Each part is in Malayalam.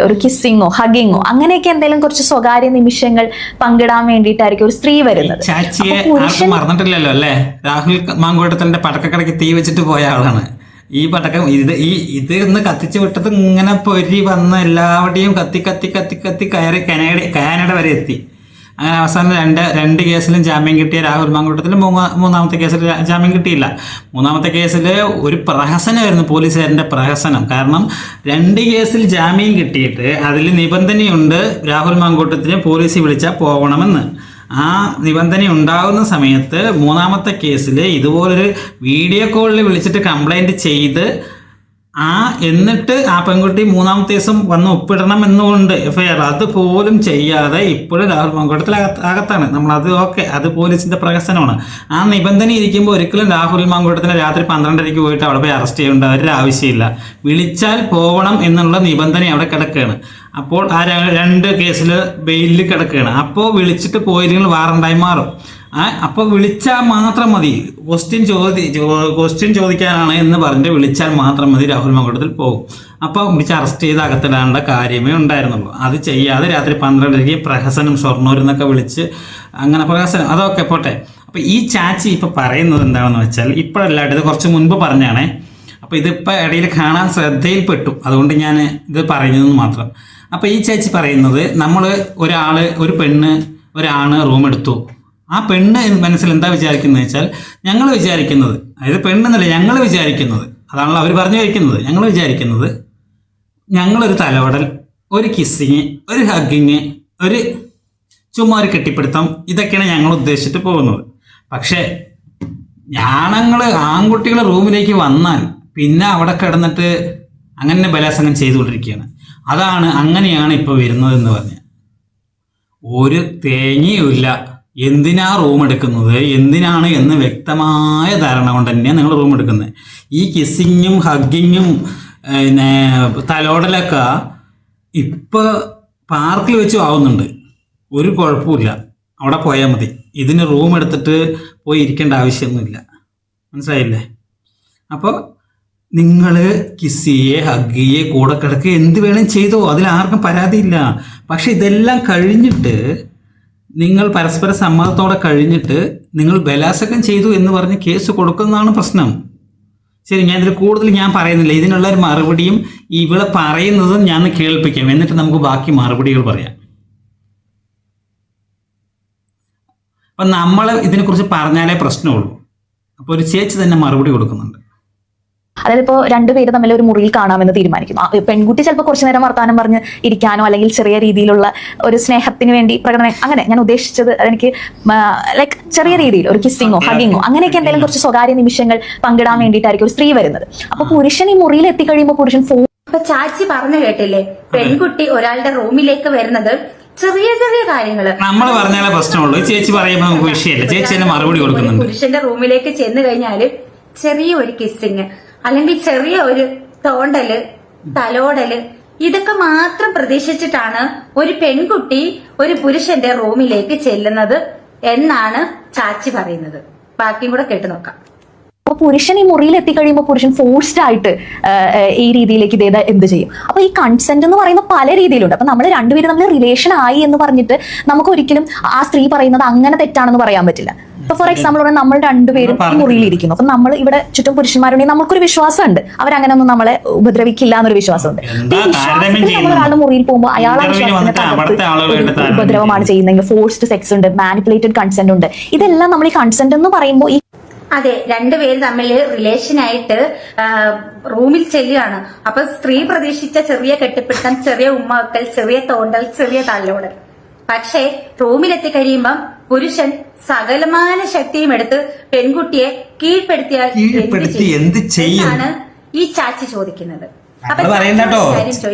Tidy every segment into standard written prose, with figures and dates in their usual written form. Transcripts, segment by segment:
ഒരു കിസ്സിങ്ങോ ഹഗിങ്ങോ അങ്ങനെയൊക്കെ എന്തെങ്കിലും കുറച്ച് സ്വകാര്യ നിമിഷങ്ങൾ പങ്കിടാൻ വേണ്ടിയിട്ടായിരിക്കും ഒരു സ്ത്രീ വരുന്നത്. ചാച്ചിയെ ആർക്കും മറന്നിട്ടില്ലല്ലോ അല്ലേ? രാഹുൽ മാങ്കൂട്ടത്തിന്റെ പടക്കക്കടയ്ക്ക് തീ വെച്ചിട്ട് പോയ ആളാണ്. ഈ പടക്കം ഇത് ഒന്ന് കത്തിച്ചു വിട്ടത് ഇങ്ങനെ പൊരി വന്ന് എല്ലാവരുടെയും കത്തി കത്തി കത്തി കത്തി കയറി കാനഡ വരെ എത്തി. അങ്ങനെ അവസാനം രണ്ട് കേസിലും ജാമ്യം കിട്ടിയ രാഹുൽ മാങ്കൂട്ടത്തിൽ മൂന്നാമത്തെ കേസിൽ ജാമ്യം കിട്ടിയില്ല. മൂന്നാമത്തെ കേസിൽ ഒരു പ്രഹസനമായിരുന്നു, പോലീസുകാരൻ്റെ പ്രഹസനം. കാരണം 2 കേസിൽ ജാമ്യം കിട്ടിയിട്ട് അതിൽ നിബന്ധനയുണ്ട് രാഹുൽ മാങ്കൂട്ടത്തിനെ പോലീസ് വിളിച്ചാൽ പോകണമെന്ന്. ആ നിബന്ധന ഉണ്ടാകുന്ന സമയത്ത് മൂന്നാമത്തെ കേസിൽ ഇതുപോലൊരു വീഡിയോ കോളിൽ വിളിച്ചിട്ട് കംപ്ലൈൻറ്റ് ചെയ്ത് എന്നിട്ട് ആ പെൺകുട്ടി 3-ാമത്തെ ദിവസം വന്ന് ഒപ്പിടണം എന്നുകൊണ്ട് എഫ്ഐആർ അതുപോലും ചെയ്യാതെ ഇപ്പോഴും രാഹുൽ മാങ്കൂട്ടത്തിൽ അകത്താണ്. നമ്മളത് ഓക്കെ, അത് പോലീസിന്റെ പ്രഹസനമാണ്. ആ നിബന്ധന ഇരിക്കുമ്പോൾ ഒരിക്കലും രാഹുൽ മാങ്കൂട്ടത്തിനെ രാത്രി 12:30 പോയിട്ട് അവിടെ പോയി അറസ്റ്റ് ചെയ്യേണ്ട ഒരു ആവശ്യമില്ല. വിളിച്ചാൽ പോകണം എന്നുള്ള നിബന്ധന അവിടെ കിടക്കുകയാണ്. അപ്പോൾ ആ 2 കേസിൽ ബെയിലിൽ കിടക്കുകയാണ്. അപ്പോൾ വിളിച്ചിട്ട് പോയില്ലെങ്കിൽ വാറണ്ടായി മാറും. അപ്പോൾ വിളിച്ചാൽ മാത്രം മതി, ക്വസ്റ്റ്യൻ ചോദിക്കാനാണ് എന്ന് പറഞ്ഞിട്ട് വിളിച്ചാൽ മാത്രം മതി, രാഹുൽ മാങ്കൂട്ടത്തിൽ പോകും. അപ്പോൾ വിളിച്ച് അറസ്റ്റ് ചെയ്ത് അകത്തിടാനുള്ള കാര്യമേ ഉണ്ടായിരുന്നുള്ളൂ. അത് ചെയ്യാതെ രാത്രി 12:30 പ്രഹസനം ഷൊർണൂരിൽ വിളിച്ച് അങ്ങനെ പ്രഹസനം, അതൊക്കെ പോട്ടെ. അപ്പോൾ ഈ ചാച്ചി ഇപ്പോൾ പറയുന്നത് എന്താണെന്ന് വെച്ചാൽ, ഇപ്പോഴല്ലാണ്ട് ഇത് കുറച്ച് മുൻപ് പറഞ്ഞാണേ. അപ്പോൾ ഇതിപ്പോൾ ഇടയിൽ കാണാൻ ശ്രദ്ധയിൽപ്പെട്ടു, അതുകൊണ്ട് ഞാൻ ഇത് പറയുന്നതെന്ന് മാത്രം. അപ്പോൾ ഈ ചാച്ചി പറയുന്നത്, നമ്മൾ ഒരു പെണ്ണ് ഒരാണ് റൂം എടുത്തു. ആ പെണ്ണ് മനസ്സിൽ എന്താ വിചാരിക്കുന്നത് വെച്ചാൽ, ഞങ്ങൾ വിചാരിക്കുന്നത്, അതായത് പെണ്ണെന്നല്ല ഞങ്ങൾ വിചാരിക്കുന്നത്, അതാണല്ലോ അവർ പറഞ്ഞു വയ്ക്കുന്നത്. ഞങ്ങൾ വിചാരിക്കുന്നത് ഞങ്ങളൊരു തലോടൽ, ഒരു കിസ്സിങ്, ഒരു ഹഗ്ഗിങ്, ഒരു ചുമ്മാ ഒരു കെട്ടിപ്പിടുത്തം, ഇതൊക്കെയാണ് ഞങ്ങൾ ഉദ്ദേശിച്ചിട്ട് പോകുന്നത്. പക്ഷേ ആൺകുട്ടികൾ റൂമിലേക്ക് വന്നാൽ പിന്നെ അവിടെ കിടന്നിട്ട് അങ്ങനെ ബലാത്സംഗം ചെയ്തുകൊണ്ടിരിക്കുകയാണ്. അങ്ങനെയാണ് ഇപ്പോൾ വരുന്നതെന്ന് പറഞ്ഞാൽ ഒരു തേങ്ങയുമില്ല. എന്തിനാ റൂം എടുക്കുന്നത്, എന്തിനാണ് എന്ന് വ്യക്തമായ ധാരണ കൊണ്ട് തന്നെയാണ് നിങ്ങൾ റൂം എടുക്കുന്നത്. ഈ കിസ്സിങ്ങും ഹഗ്ഗിങ്ങും പിന്നെ തലോടലൊക്കെ ഇപ്പോൾ പാർക്കിൽ വെച്ചും ആവുന്നുണ്ട്. ഒരു കുഴപ്പമില്ല, അവിടെ പോയാൽ മതി. ഇതിന് റൂം എടുത്തിട്ട് പോയി ഇരിക്കേണ്ട ആവശ്യമൊന്നുമില്ല. മനസ്സിലായില്ലേ? അപ്പോൾ നിങ്ങൾ കിസ് ചെയ്യേ ഹഗ് ചെയ്യേ കൂടെ കിടക്കുക എന്ത് വേണം ചെയ്തോ, അതിലാർക്കും പരാതിയില്ല. പക്ഷെ ഇതെല്ലാം കഴിഞ്ഞിട്ട് നിങ്ങൾ പരസ്പര സമ്മതത്തോടെ കഴിഞ്ഞിട്ട് നിങ്ങൾ ബലാത്സംഗം ചെയ്തു എന്ന് പറഞ്ഞ് കേസ് കൊടുക്കുന്നതാണ് പ്രശ്നം. ശരി, ഞാൻ ഇതിൽ കൂടുതൽ പറയുന്നില്ല. ഇതിനുള്ള ഒരു മറുപടിയും ഇവിടെ പറയുന്നതും ഞാൻ കേൾപ്പിക്കാം, എന്നിട്ട് നമുക്ക് ബാക്കി മറുപടികൾ പറയാം. അപ്പം നമ്മൾ ഇതിനെക്കുറിച്ച് പറഞ്ഞാലേ പ്രശ്നമുള്ളൂ. അപ്പോൾ ഒരു ചേച്ചി തന്നെ മറുപടി കൊടുക്കുന്നുണ്ട്. അതായത് ഇപ്പോൾ 2 പേര് തമ്മിൽ ഒരു മുറിയിൽ കാണാമെന്ന് തീരുമാനിക്കുന്നു. പെൺകുട്ടി ചിലപ്പോൾ കുറച്ചു നേരം വർത്താനം പറഞ്ഞ് ഇരിക്കാനോ അല്ലെങ്കിൽ ചെറിയ രീതിയിലുള്ള ഒരു സ്നേഹത്തിന് വേണ്ടി പ്രകടനം, അങ്ങനെ ഞാൻ ഉദ്ദേശിച്ചത് അതെനിക്ക് ലൈക്ക് ചെറിയ രീതിയിൽ ഒരു കിസ്സിങ്ങോ ഹഗിങ്ങോ അങ്ങനെയൊക്കെ എന്തെങ്കിലും കുറച്ച് സ്വകാര്യ നിമിഷങ്ങൾ പങ്കിടാൻ വേണ്ടിയിട്ടായിരിക്കും ഒരു സ്ത്രീ വരുന്നത്. അപ്പൊ പുരുഷൻ ഈ മുറിയിൽ എത്തിക്കഴിയുമ്പോൾ പുരുഷൻ ഇപ്പൊ ചാച്ചി പറഞ്ഞു കേട്ടില്ലേ, പെൺകുട്ടി ഒരാളുടെ റൂമിലേക്ക് വരുന്നത് ചെറിയ ചെറിയ കാര്യങ്ങള് നമ്മൾ പറഞ്ഞാലേ പ്രശ്നമുള്ളൂ. ചേച്ചി പറയുമ്പോൾ നമുക്ക് വിഷയമില്ല, ചേച്ചി തന്നെ മറുപടി കൊടുക്കുന്നുണ്ട്. പുരുഷന്റെ റൂമിലേക്ക് ചെന്ന് കഴിഞ്ഞാല് ചെറിയ ഒരു കിസ്സിങ് അല്ലെങ്കിൽ ചെറിയ ഒരു തോണ്ടല്, തലോടല്, ഇതൊക്കെ മാത്രം പ്രതീക്ഷിച്ചിട്ടാണ് ഒരു പെൺകുട്ടി ഒരു പുരുഷന്റെ റൂമിലേക്ക് ചെല്ലുന്നത് എന്നാണ് ചാച്ചി പറയുന്നത്. ബാക്കിയും കൂടെ കേട്ടു നോക്കാം. അപ്പൊ പുരുഷൻ ഈ മുറിയിൽ എത്തിക്കഴിയുമ്പോൾ പുരുഷൻ ഫോഴ്സ്ഡ് ആയിട്ട് ഈ രീതിയിലേക്ക് ഇതേതാ എന്ത് ചെയ്യും? അപ്പൊ ഈ കൺസെന്റ് എന്ന് പറയുന്ന പല രീതിയിലുണ്ട്. അപ്പൊ നമ്മൾ 2 പേര് തമ്മിൽ റിലേഷൻ ആയി എന്ന് പറഞ്ഞിട്ട് നമുക്ക് ഒരിക്കലും ആ സ്ത്രീ പറയുന്നത് അങ്ങനെ തെറ്റാണെന്ന് പറയാൻ പറ്റില്ല. ഇപ്പൊ ഫോർ എക്സാമ്പിൾ പറഞ്ഞാൽ നമ്മൾ 2 പേരും ഈ മുറിയിൽ ഇരിക്കുന്നു. അപ്പൊ നമ്മൾ ഇവിടെ ചുറ്റും പുരുഷന്മാരുണ്ടെങ്കിൽ നമുക്കൊരു വിശ്വാസമുണ്ട്, അവരങ്ങനെ ഒന്നും നമ്മളെ ഉപദ്രവിക്കില്ല എന്നൊരു വിശ്വാസമുണ്ട്. നമ്മൾ ഒരാളുടെ മുറിയിൽ പോകുമ്പോൾ അയാളെ വിശ്വാസത്തിന് ഉപദ്രവമാണ് ചെയ്യുന്നതെങ്കിൽ ഫോഴ്സ്ഡ് സെക്സ് ഉണ്ട്, മാനിപ്പുലേറ്റഡ് കൺസെന്റ് ഉണ്ട്. ഇതെല്ലാം നമ്മൾ ഈ കൺസെന്റ് എന്ന് പറയുമ്പോൾ അതെ, 2 പേര് തമ്മിൽ റിലേഷനായിട്ട് റൂമിൽ ചെല്ലുകയാണ്. അപ്പൊ സ്ത്രീ പ്രതീക്ഷിച്ച ചെറിയ കെട്ടിപ്പിടുത്തം, ചെറിയ ഉമ്മവക്കൽ, ചെറിയ തോണ്ടൽ, ചെറിയ തല്ലോടൽ. പക്ഷെ റൂമിലെത്തി കഴിയുമ്പം പുരുഷൻ സകലമായ ശക്തിയും എടുത്ത് പെൺകുട്ടിയെ കീഴ്പ്പെടുത്തിയാൽ എന്ത് ചെയ്യുമെന്നാണ് ഈ ചാച്ചി ചോദിക്കുന്നത്.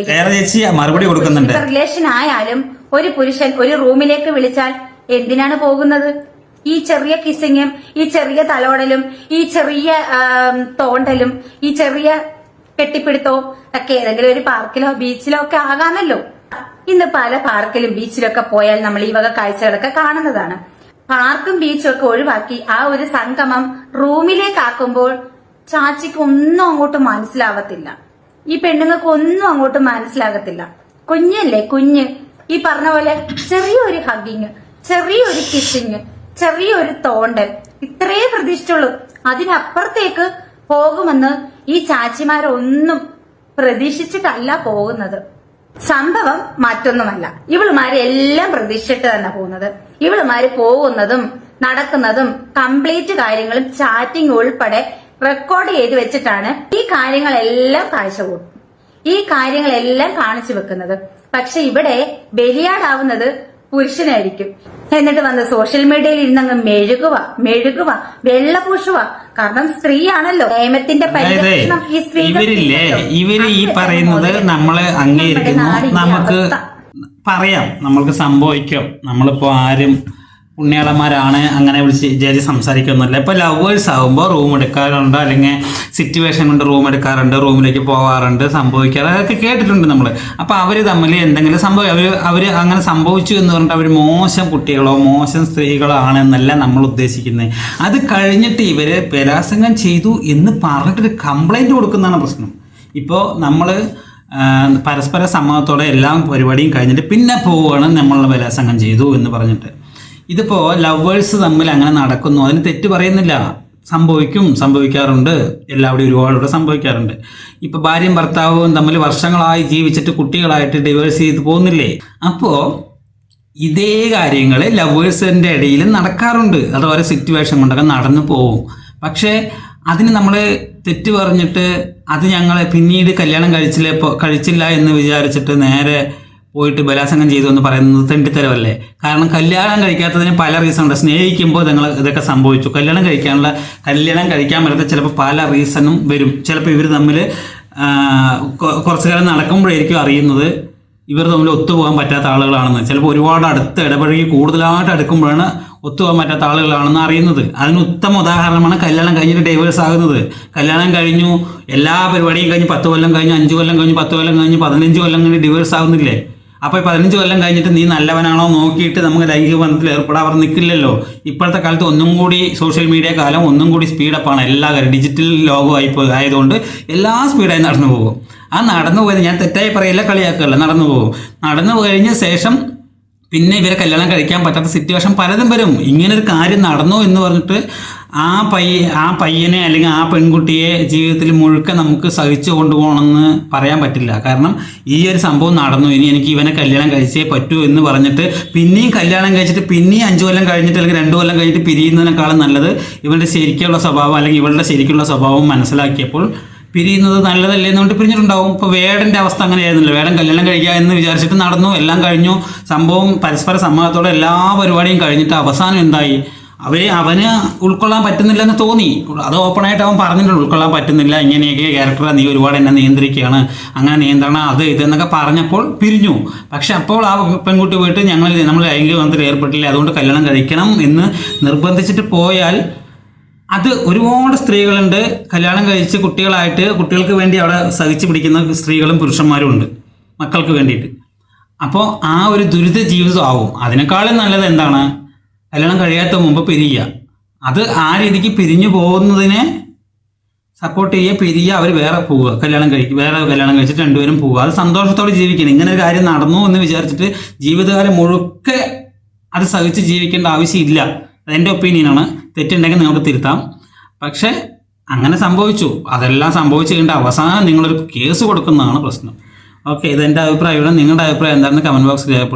റിലേഷൻ ആയാലും ഒരു പുരുഷൻ ഒരു റൂമിലേക്ക് വിളിച്ചാൽ എന്തിനാണ് പോകുന്നത്? ഈ ചെറിയ കിസ്സിങ്ങും ഈ ചെറിയ തലോടലും ഈ ചെറിയ തോണ്ടലും ഈ ചെറിയ കെട്ടിപ്പിടുത്തവും ഒക്കെ ഏതെങ്കിലും ഒരു പാർക്കിലോ ബീച്ചിലോ ഒക്കെ ആകാമല്ലോ. ഇന്ന് പല പാർക്കിലും ബീച്ചിലൊക്കെ പോയാൽ നമ്മൾ ഈ വക കാഴ്ചകളൊക്കെ കാണുന്നതാണ്. പാർക്കും ബീച്ചും ഒക്കെ ഒഴിവാക്കി ആ ഒരു സംഗമം റൂമിലേക്കാക്കുമ്പോൾ ചാച്ചിക്ക് ഒന്നും അങ്ങോട്ട് മനസ്സിലാവത്തില്ല, ഈ പെണ്ണുങ്ങൾക്ക് ഒന്നും അങ്ങോട്ട് മനസ്സിലാകത്തില്ല. കുഞ്ഞല്ലേ കുഞ്ഞ്, ഈ പറഞ്ഞ പോലെ ചെറിയൊരു ഹഗ്ഗിങ്, ചെറിയൊരു കിസ്സിങ്, ചെറിയൊരു തോണ്ടൽ, ഇത്രേ പ്രതീക്ഷിച്ചുള്ളൂ. അതിനപ്പുറത്തേക്ക് പോകുമെന്ന് ഈ ചാച്ചിമാരൊന്നും പ്രതീക്ഷിച്ചിട്ടല്ല പോകുന്നത്. സംഭവം മറ്റൊന്നുമല്ല, ഇവളുമാര് എല്ലാം പ്രതീക്ഷിച്ചിട്ട് തന്നെ പോകുന്നത്. ഇവളുമാര് പോകുന്നതും നടക്കുന്നതും കംപ്ലീറ്റ് കാര്യങ്ങളും ചാറ്റിംഗ് ഉൾപ്പെടെ റെക്കോർഡ് ചെയ്ത് വെച്ചിട്ടാണ് ഈ കാര്യങ്ങളെല്ലാം കാഴ്ചവെക്കും, ഈ കാര്യങ്ങളെല്ലാം കാണിച്ചു വെക്കുന്നത്. പക്ഷെ ഇവിടെ ബലിയാടാവുന്നത് പുരുഷനായിരിക്കും. എന്നിട്ട് വന്ന് സോഷ്യൽ മീഡിയയിൽ ഇരുന്നങ്ങ് മെഴുകുക, വെള്ളപൂശുക. കാരണം സ്ത്രീയാണല്ലോ, നിയമത്തിന്റെ പരിരക്ഷണം ഈ ഇവരില്ലേ, ഇവര് ഈ പറയുന്നത് നമ്മള് അംഗീകരിക്കുന്നു, നമുക്ക് പറയാം, നമ്മൾക്ക് സംഭവിക്കും. നമ്മളിപ്പോ ആരും പുണ്യാളന്മാരാണ് അങ്ങനെ വിളിച്ച് സംസാരിക്കുന്നില്ല. ഇപ്പൊ ലവേഴ്സ് ആകുമ്പോൾ റൂം എടുക്കാറുണ്ട്, അല്ലെങ്കിൽ സിറ്റുവേഷൻ കൊണ്ട് റൂം എടുക്കാറുണ്ട്, റൂമിലേക്ക് പോകാറുണ്ട്, സംഭവിക്കാറ്, അതൊക്കെ കേട്ടിട്ടുണ്ട് നമ്മൾ. അപ്പൊ അവര് തമ്മിൽ എന്തെങ്കിലും അവര് അങ്ങനെ സംഭവിച്ചു എന്ന് പറഞ്ഞിട്ട് അവർ മോശം കുട്ടികളോ മോശം സ്ത്രീകളോ ആണെന്നല്ല നമ്മൾ ഉദ്ദേശിക്കുന്നത്. അത് കഴിഞ്ഞിട്ട് ഇവര് ബലാത്സംഗം ചെയ്തു എന്ന് പറഞ്ഞിട്ടൊരു കംപ്ലൈന്റ് കൊടുക്കുന്നതാണ് പ്രശ്നം. ഇപ്പോൾ നമ്മൾ പരസ്പര സമ്മതത്തോടെ എല്ലാം പരിപാടിയും കഴിഞ്ഞിട്ട് പിന്നെ പോവുകയാണ് നമ്മൾ ബലാത്സംഗം ചെയ്തു എന്ന് പറഞ്ഞിട്ട്. ഇതിപ്പോൾ ലവേഴ്സ് തമ്മിൽ അങ്ങനെ നടക്കുന്നു, അതിന് തെറ്റ് പറയുന്നില്ല. സംഭവിക്കാറുണ്ട്, എല്ലാവരുടെയും ഒരുപാട് സംഭവിക്കാറുണ്ട്. ഇപ്പൊ ഭാര്യയും ഭർത്താവും തമ്മിൽ വർഷങ്ങളായി ജീവിച്ചിട്ട് കുട്ടികളായിട്ട് ഡിവോഴ്സ് ചെയ്ത് പോകുന്നില്ലേ? അപ്പോൾ ഇതേ കാര്യങ്ങൾ ലവേഴ്സിന്റെ ഇടയിൽ നടക്കാറുണ്ട്. അത് ഓരോ സിറ്റുവേഷൻ കൊണ്ടൊക്കെ നടന്നു പോവും. പക്ഷേ അതിന് നമ്മൾ തെറ്റ് പറഞ്ഞിട്ട് അത് ഞങ്ങളെ പിന്നീട് കല്യാണം കഴിച്ചില്ല എന്ന് വിചാരിച്ചിട്ട് നേരെ പോയിട്ട് ബലാത്സംഗം ചെയ്തു എന്ന് പറയുന്നത് തെണ്ടിത്തരമല്ലേ? കാരണം കല്യാണം കഴിക്കാത്തതിന് പല റീസൺ ഉണ്ട്. സ്നേഹിക്കുമ്പോൾ നിങ്ങൾ ഇതൊക്കെ സംഭവിച്ചു. കല്യാണം കഴിക്കാൻ പറ്റാത്ത ചിലപ്പോൾ പല റീസണും വരും. ചിലപ്പോൾ ഇവർ തമ്മിൽ കുറച്ചു കാലം നടക്കുമ്പോഴായിരിക്കും അറിയുന്നത് ഇവർ തമ്മിൽ ഒത്തുപോകാൻ പറ്റാത്ത ആളുകളാണെന്ന്. ചിലപ്പോൾ ഒരുപാട് അടുത്ത് ഇടപഴകി കൂടുതലായിട്ട് അടുക്കുമ്പോഴാണ് ഒത്തുപോകാൻ പറ്റാത്ത ആളുകളാണെന്ന് അറിയുന്നത്. അതിന് ഉത്തമ ഉദാഹരണമാണ് കല്യാണം കഴിഞ്ഞിട്ട് ഡൈവേഴ്സ് ആകുന്നത്. കല്യാണം കഴിഞ്ഞു, എല്ലാ പരിപാടിയും കഴിഞ്ഞ് 10 കൊല്ലം കഴിഞ്ഞ്, 5 കൊല്ലം കഴിഞ്ഞ്, 10 കൊല്ലം കഴിഞ്ഞ്, 15 കൊല്ലം കഴിഞ്ഞ് ഡിവേഴ്സ് ആകുന്നില്ലേ? അപ്പോൾ 15 കൊല്ലം കഴിഞ്ഞിട്ട് നീ നല്ലവനാണോ നോക്കിയിട്ട് നമുക്ക് ലൈംഗിക ബന്ധത്തിൽ ഏർപ്പെടാൻ അവർ നിൽക്കില്ലല്ലോ. ഇപ്പോഴത്തെ കാലത്ത് ഒന്നും കൂടി സോഷ്യൽ മീഡിയ കാലം ഒന്നും കൂടി സ്പീഡപ്പാണ്. എല്ലാ കാര്യം ഡിജിറ്റൽ ലോകമായി ആയതുകൊണ്ട് എല്ലാ സ്പീഡായി നടന്നു പോകും. ആ നടന്നു പോയത് ഞാൻ തെറ്റായി പറയില്ല, കളിയാക്കുകയല്ല, നടന്നു പോകും. നടന്നു കഴിഞ്ഞ ശേഷം പിന്നെ ഇവരെ കല്യാണം കഴിക്കാൻ പറ്റാത്ത സിറ്റുവേഷൻ പലതും വരും. ഇങ്ങനൊരു കാര്യം നടന്നു എന്ന് പറഞ്ഞിട്ട് ആ പയ്യനെ അല്ലെങ്കിൽ ആ പെൺകുട്ടിയെ ജീവിതത്തിൽ മുഴുക്ക നമുക്ക് സഹിച്ചു കൊണ്ടുപോകണമെന്ന് പറയാൻ പറ്റില്ല. കാരണം ഈ ഒരു സംഭവം നടന്നു, ഇനി എനിക്ക് ഇവനെ കല്യാണം കഴിച്ചേ പറ്റൂ എന്ന് പറഞ്ഞിട്ട് പിന്നെയും കല്യാണം കഴിച്ചിട്ട് പിന്നെയും 5 കൊല്ലം കഴിഞ്ഞിട്ട് അല്ലെങ്കിൽ 2 കൊല്ലം കഴിഞ്ഞിട്ട് പിരിയുന്നതിനേക്കാളും നല്ലത് ഇവരുടെ ശരിക്കുള്ള സ്വഭാവം അല്ലെങ്കിൽ ഇവളുടെ ശരിക്കുള്ള സ്വഭാവം മനസ്സിലാക്കിയപ്പോൾ പിരിയുന്നത് നല്ലതല്ലേ എന്നുകൊണ്ട് പിരിഞ്ഞിട്ടുണ്ടാവും. ഇപ്പോൾ വേടൻ്റെ അവസ്ഥ അങ്ങനെയായിരുന്നില്ല. വേടൻ കല്യാണം കഴിക്കുക എന്ന് വിചാരിച്ചിട്ട് നടന്നു, എല്ലാം കഴിഞ്ഞു, സംഭവം പരസ്പര സമ്മതത്തോടെ എല്ലാ പരിപാടിയും കഴിഞ്ഞിട്ട് അവസാനം എന്തായി? അവന് ഉൾക്കൊള്ളാൻ പറ്റുന്നില്ലെന്ന് തോന്നി. അത് ഓപ്പണായിട്ട് അവൻ പറഞ്ഞിട്ടുണ്ട്, ഉൾക്കൊള്ളാൻ പറ്റുന്നില്ല, ഇങ്ങനെയൊക്കെ ക്യാരക്ടർ, നീ ഒരുപാട് എന്നെ നിയന്ത്രിക്കുകയാണ്, അങ്ങനെ നിയന്ത്രണം അത് ഇതെന്നൊക്കെ പറഞ്ഞപ്പോൾ പിരിഞ്ഞു. പക്ഷെ അപ്പോൾ ആ പെൺകുട്ടി പോയിട്ട് നമ്മൾ ലൈംഗിക ബന്ധത്തിൽ ഏർപ്പെട്ടില്ല, അതുകൊണ്ട് കല്യാണം കഴിക്കണം എന്ന് നിർബന്ധിച്ചിട്ട് പോയാൽ അത് ഒരുപാട് സ്ത്രീകളുണ്ട്. കല്യാണം കഴിച്ച് കുട്ടികളായിട്ട് കുട്ടികൾക്ക് വേണ്ടി അവിടെ സഹിച്ചു പിടിക്കുന്ന സ്ത്രീകളും പുരുഷന്മാരും ഉണ്ട്, മക്കൾക്ക് വേണ്ടിയിട്ട്. അപ്പോൾ ആ ഒരു ദുരിത ജീവിതം ആവും. അതിനേക്കാളും നല്ലത് എന്താണ്? കല്യാണം കഴിയാത്ത മുമ്പ് പിരിയുക. അത് ആ രീതിക്ക് പിരിഞ്ഞു പോകുന്നതിനെ സപ്പോർട്ട് ചെയ്യുക, അവർ വേറെ പോവുക, വേറെ കല്യാണം കഴിച്ചിട്ട് രണ്ടുപേരും പോവുക. അത് സന്തോഷത്തോടെ ജീവിക്കണം. ഇങ്ങനെ ഒരു കാര്യം നടന്നു എന്ന് വിചാരിച്ചിട്ട് ജീവിതകാലം മുഴുക്കെ അത് സഹിച്ച് ജീവിക്കേണ്ട ആവശ്യമില്ല. അതെൻ്റെ ഒപ്പീനിയനാണ്. തെറ്റുണ്ടെങ്കിൽ നിങ്ങൾക്ക് തിരുത്താം. പക്ഷെ അങ്ങനെ സംഭവിച്ചു, അതെല്ലാം സംഭവിച്ചു കഴിഞ്ഞാൽ അവസാനം നിങ്ങളൊരു കേസ് കൊടുക്കുന്നതാണ് പ്രശ്നം. ഓക്കെ, ഇതെൻ്റെ അഭിപ്രായമാണ്. നിങ്ങളുടെ അഭിപ്രായം എന്താണെന്ന് കമൻറ്റ് ബോക്സിൽ രേഖപ്പെടുത്തുക.